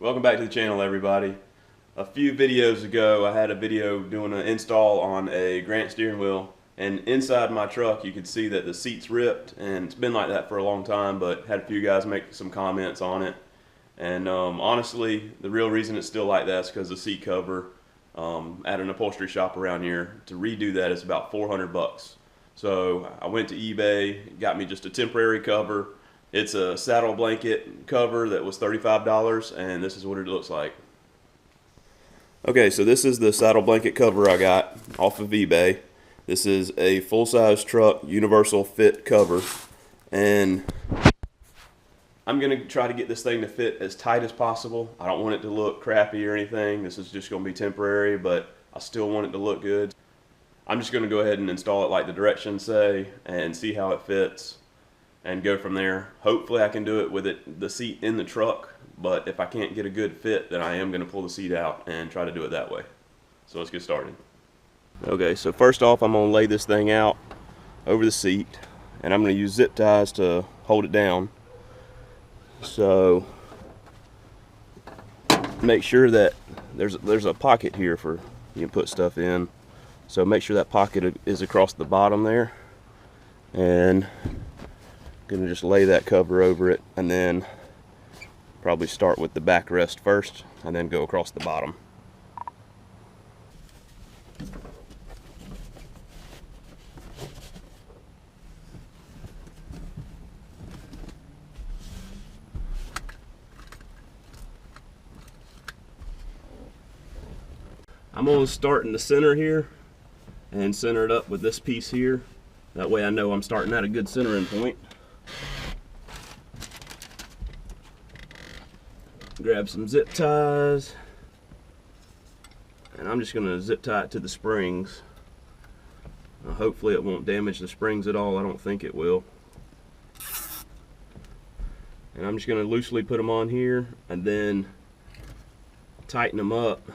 Welcome back to the channel, everybody. A few videos ago I had a video doing an install on a Grant steering wheel, and inside my truck you could see that the seat's ripped, and it's been like that for a long time, but had a few guys make some comments on it. And honestly, the real reason it's still like that is because the seat cover at an upholstery shop around here, to redo that is about 400 bucks. So I went to eBay, got me just a temporary cover. It's a saddle blanket cover that was $35, and this is what it looks like. Okay, so this is the saddle blanket cover I got off of eBay. This is a full-size truck universal fit cover, and I'm going to try to get this thing to fit as tight as possible. I don't want it to look crappy or anything. This is just going to be temporary, but I still want it to look good. I'm just going to go ahead and install it like the directions say and see how it fits and go from there. Hopefully I can do it with the seat in the truck, but if I can't get a good fit, then I am going to pull the seat out and try to do it that way. So let's get started. Okay, so first off I'm going to lay this thing out over the seat, and I'm going to use zip ties to hold it down. So make sure that there's a pocket here for you can put stuff in. So make sure that pocket is across the bottom there, and I'm gonna just lay that cover over it, and then probably start with the backrest first and then go across the bottom. I'm going to start in the center here and center it up with this piece here. That way I know I'm starting at a good centering point. Grab some zip ties, and I'm just going to zip tie it to the springs. Hopefully it won't damage the springs at all. I don't think it will. And I'm just going to loosely put them on here and then tighten them up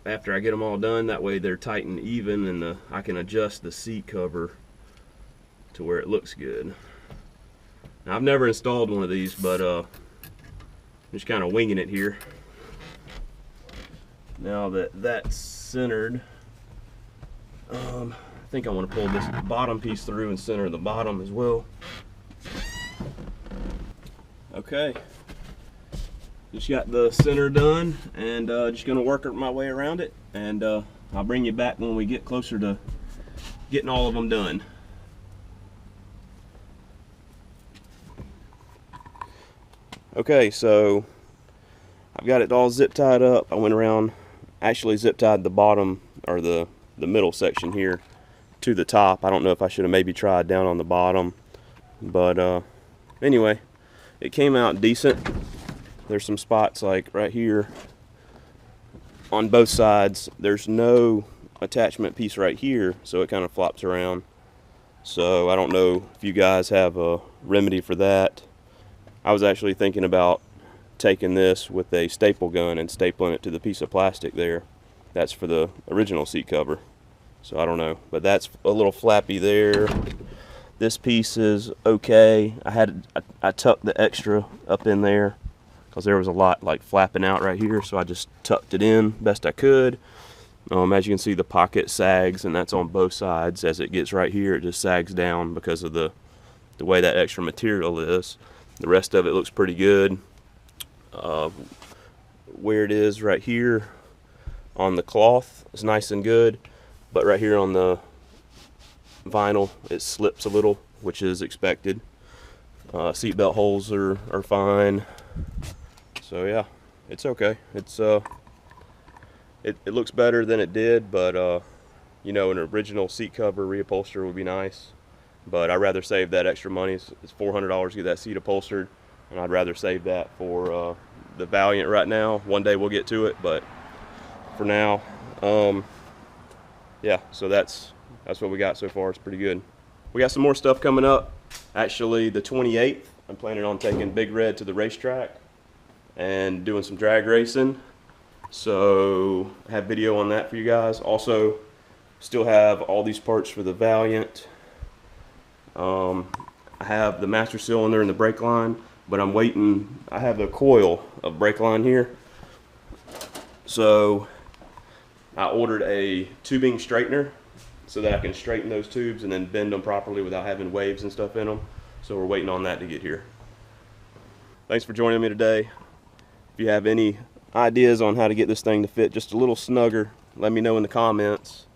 after I get them all done. That way they're tight and even, and I can adjust the seat cover to where it looks good. Now, I've never installed one of these, but I'm just kind of winging it here. Now that that's centered, I think I want to pull this bottom piece through and center the bottom as well. Okay, just got the center done, and just going to work my way around it, and I'll bring you back when we get closer to getting all of them done. Okay, so I've got it all zip tied up. I went around, actually zip tied the bottom, or the middle section here to the top. I don't know if I should have maybe tried down on the bottom, but anyway, it came out decent. There's some spots like right here on both sides. There's no attachment piece right here, so it kind of flops around. So I don't know if you guys have a remedy for that. I was actually thinking about taking this with a staple gun and stapling it to the piece of plastic there. That's for the original seat cover. So I don't know, but that's a little flappy there. This piece is okay. I tucked the extra up in there because there was a lot like flapping out right here, so I just tucked it in best I could. As you can see, the pocket sags, and that's on both sides. As it gets right here, it just sags down because of the way that extra material is. The rest of it looks pretty good. Where it is right here on the cloth is nice and good, but right here on the vinyl it slips a little, which is expected. Seatbelt holes are fine. So yeah, it's okay. It's it looks better than it did, but you know, an original seat cover reupholster would be nice. But I'd rather save that extra money. It's $400 to get that seat upholstered, and I'd rather save that for the Valiant right now. One day we'll get to it, but for now, yeah. So that's what we got so far. It's pretty good. We got some more stuff coming up. Actually, the 28th, I'm planning on taking Big Red to the racetrack and doing some drag racing. So I have video on that for you guys. Also, still have all these parts for the Valiant. I have the master cylinder and the brake line. but I'm waiting. I have the coil of brake line here, so I ordered a tubing straightener so that I can straighten those tubes and then bend them properly without having waves and stuff in them. So we're waiting on that to get here. Thanks for joining me today. If you have any ideas on how to get this thing to fit just a little snugger, let me know in the comments.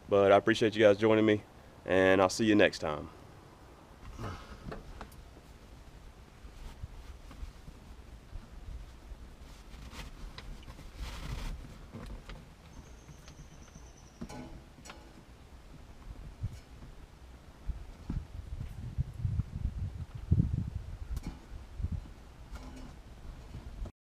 But I appreciate you guys joining me, and I'll see you next time.